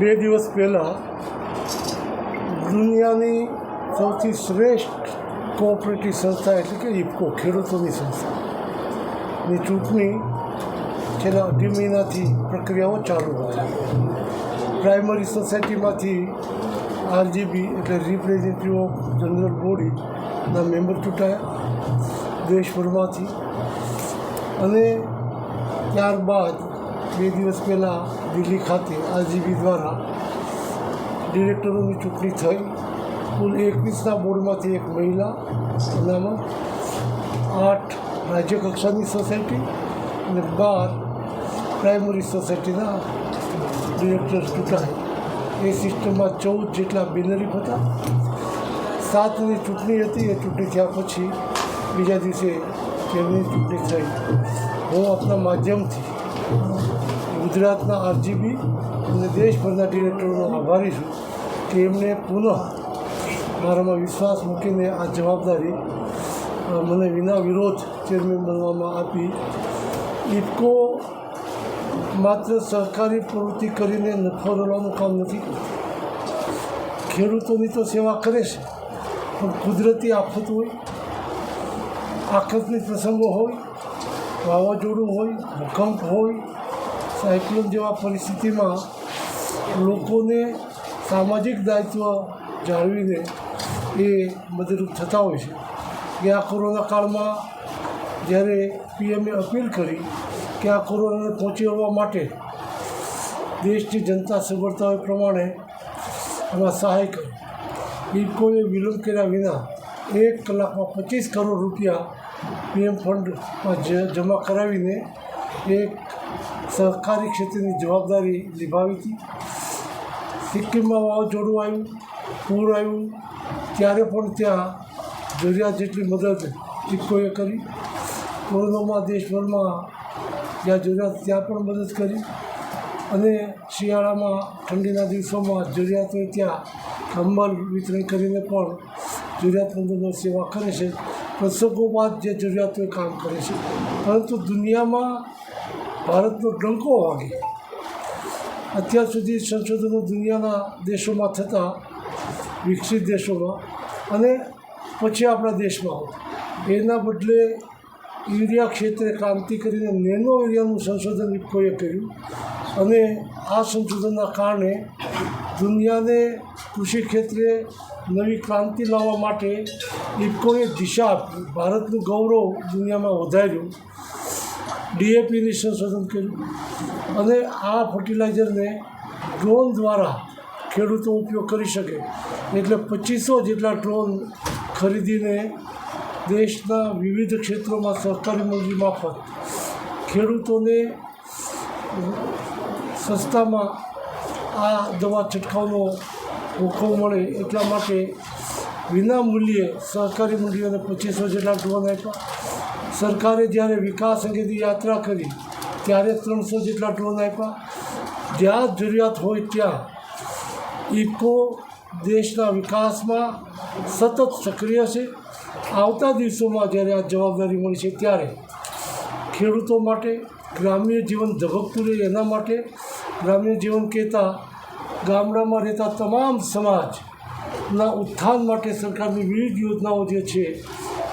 2 દિવસ પહેલાં દુનિયાની સૌથી શ્રેષ્ઠ કોઓપરેટિવ સંસ્થા એટલે કે ઇફકો ખેડૂતોની સંસ્થાની ચૂંટણી છેલ્લા 2 મહિનાથી પ્રક્રિયાઓ ચાલુ હતી. પ્રાઇમરી સોસાયટીમાંથી આરજીબી એટલે રિપ્રેઝેન્ટેટિવ ઓફ જનરલ બોડીના મેમ્બર ચૂંટાયા દેશભરમાંથી, અને ત્યારબાદ 2 દિવસ પહેલાં દિલ્હી ખાતે આરજીબી દ્વારા ડિરેક્ટરોની ચૂંટણી થઈ. કુલ 21ના બોર્ડમાંથી એક મહિલા અનામત, 8 રાજ્ય કક્ષાની સોસાયટી અને 12 પ્રાઇમરી સોસાયટીના ડિરેક્ટર્સ ચૂંટાય. એ સિસ્ટમમાં 14 જેટલા બેનરીફ હતા. 7ની ચૂંટણી હતી. એ ચૂંટણી થયા પછી બીજા દિવસે 13ની ચૂંટણી થઈ. હું આપના માધ્યમથી ગુજરાતના આરજીબી અને દેશભરના ડિરેક્ટરોનો આભારી છું કે એમણે પુનઃ મારામાં વિશ્વાસ મૂકીને આ જવાબદારી મને વિના વિરોધ ચેરમેન બનવામાં આપી. ઇફકો માત્ર સહકારી પ્રવૃત્તિ કરીને નફો લેવાનું કામ નથી કરતું. ખેડૂતોની તો સેવા કરે છે, પણ કુદરતી આફત હોય, આકસ્મિક પ્રસંગો હોય, વાવાઝોડું હોય, ભૂકંપ હોય, સાયક્લોન જેવા પરિસ્થિતિમાં લોકોને સામાજિક દાયિત્વ જાળવીને એ મદદરૂપ થતા હોય છે. કે આ કોરોના કાળમાં જ્યારે પીએમએ અપીલ કરી કે આ કોરોનાને પહોંચી વળવા માટે દેશની જનતા સગવડતા હોય પ્રમાણે આમાં સહાય કરી. ઇફકોએ વિલંબ કર્યા વિના 1 કલાકમાં 25 કરોડ રૂપિયા પીએમ ફંડમાં જમા કરાવીને એક સહકારી ક્ષેત્રની જવાબદારી નિભાવી હતી. સિક્કિમમાં વાવાઝોડું આવ્યું, પૂર આવ્યું, ત્યારે પણ ત્યાં જરૂરિયાત જેટલી મદદ ઇફકોએ કરી. કોરોનામાં દેશભરમાં જ્યાં જરૂરિયાત ત્યાં પણ મદદ કરી, અને શિયાળામાં ઠંડીના દિવસોમાં જરૂરિયાત હોય ત્યાં કંબલ વિતરણ કરીને પણ જરૂરિયાતમંદોની સેવા કરે છે. પ્રસંગો બાદ જે જરૂરિયાત હોય કામ કરે છે. પરંતુ દુનિયામાં ભારતનો ડંકો વાગે. અત્યાર સુધી સંશોધનો દુનિયાના દેશોમાં થતા, વિકસિત દેશોમાં, અને પછી આપણા દેશમાં હોય. એના બદલે યુરિયા ક્ષેત્રે ક્રાંતિ કરીને નેનો યુરિયાનું સંશોધન ઇફકોએ કર્યું, અને આ સંશોધનના કારણે દુનિયાને કૃષિ ક્ષેત્રે નવી ક્રાંતિ લાવવા માટે ઇફકોએ દિશા આપી. ભારતનું ગૌરવ દુનિયામાં વધાર્યું. ડીએપીની સંશોધન કર્યું, અને આ ફર્ટિલાઇઝરને ડ્રોન દ્વારા ખેડૂતો ઉપયોગ કરી શકે એટલે 2500 જેટલા ડ્રોન ખરીદીને દેશના વિવિધ ક્ષેત્રોમાં સહકારી મંડળી મારફત ખેડૂતોને સસ્તામાં આ દવા છંટકાવનો મોકો મળે એટલા માટે વિના મૂલ્યે સહકારી મંડળીઓને 2500 જેટલા ડ્રોન આપ્યા. સરકારે જ્યારે વિકાસ અંગેની યાત્રા કરી ત્યારે 300 જેટલા ડ્રોન આપ્યા. જ્યાં જરૂરિયાત હોય ત્યાં ઇફકો દેશના વિકાસમાં સતત સક્રિય છે. આવતા દિવસોમાં જ્યારે આ જવાબદારી મળી છે ત્યારે ખેડૂતો માટે ગ્રામ્ય જીવન ધબકતું રહે એના માટે, ગ્રામ્ય જીવન કહેતા ગામડામાં રહેતા તમામ સમાજના ઉત્થાન માટે સરકારની વિવિધ યોજનાઓ જે છે,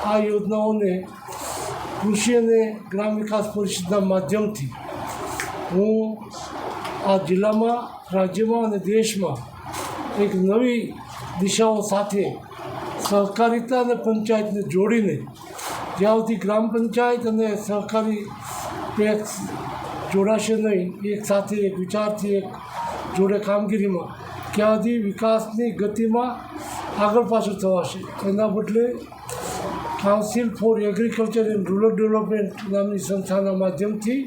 આ યોજનાઓને કૃષિ અને ગ્રામ વિકાસ પરિષદના માધ્યમથી હું આ જિલ્લામાં, રાજ્યમાં અને દેશમાં એક નવી દિશાઓ સાથે સહકારિતા અને પંચાયતને જોડીને, જ્યાં સુધી ગ્રામ પંચાયત અને સહકારી ટેક્સ જોડાશે નહીં, એક સાથે, એક વિચારથી, એક જોડે કામગીરીમાં, ત્યાં સુધી વિકાસની ગતિમાં આગળ પાછળ થવાશે. એના બદલે council four agriculture and rural development નામની સંસ્થાના માધ્યમથી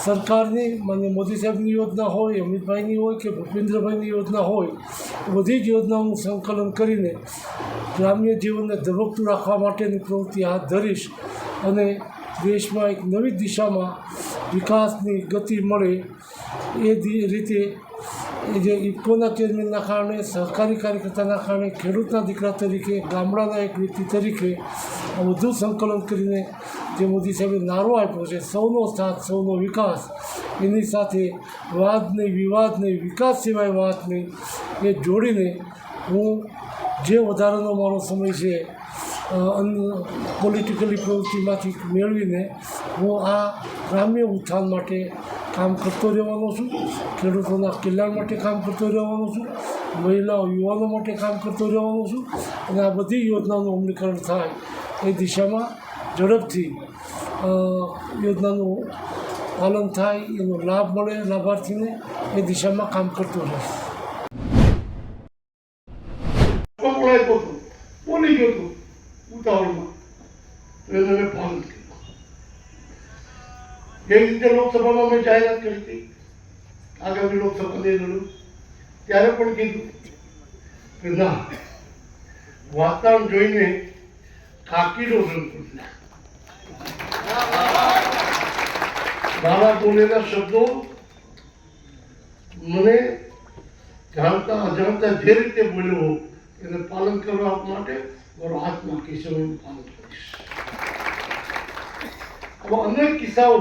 સરકારની, માનનીય મોદી સાહેબની યોજના હોય, અમિતભાઈની હોય કે ભૂપેન્દ્રભાઈની યોજના હોય, બધી જ યોજનાઓનું સંકલન કરીને ગ્રામ્ય જીવનને ધબકતું રાખવા માટેની પ્રવૃત્તિ હાથ ધરીશ, અને દેશમાં એક નવી દિશામાં વિકાસની ગતિ મળે એ રીતે એ જે ઇફકોના ચેરમેનના કારણે, સહકારી કાર્યકર્તાના કારણે, ખેડૂતના દીકરા તરીકે, ગામડાના એક વ્યક્તિ તરીકે આ બધું સંકલન કરીને જે મોદી સાહેબે નારો આપ્યો છે, સૌનો સાથ સૌનો વિકાસ, એની સાથે વાદ નહીં, વિવાદ નહીં, વિકાસ સિવાય વાત નહીં, એ જોડીને હું જે વધારાનો મારો સમય છે પોલિટિકલી પ્રવૃત્તિમાંથી મેળવીને હું આ ગ્રામ્ય ઉત્થાન માટે કામ કરતો રહેવાનો છું, ખેડૂતોના કલ્યાણ માટે કામ કરતો રહેવાનો છું, મહિલાઓ યુવાનો માટે કામ કરતો રહેવાનો છું, અને આ બધી યોજનાનું અમલીકરણ થાય એ દિશામાં ઝડપથી યોજનાનું પાલન થાય, એનો લાભ મળે લાભાર્થીને, એ દિશામાં કામ કરતો રહીશ. બોલી ગયો હતો ઉતાવળમાં, એને મેં પાલન કર્યું. એ રીતે લોકસભામાં મેં જાહેરાત કરી હતી આગામી લોકસભાને લડું, ત્યારે પણ કીધું કે ના, વાતાવરણ જોઈને કાકીનો રંગ બદલાય. મારા બોલેલા શબ્દો મને જાણતા અજાણતા જે રીતે બોલ્યો એને પાલન કરવા માટે મારો હાથ નાખીશ, હું પાલન કરીશ. આવા અનેક કિસ્સાઓ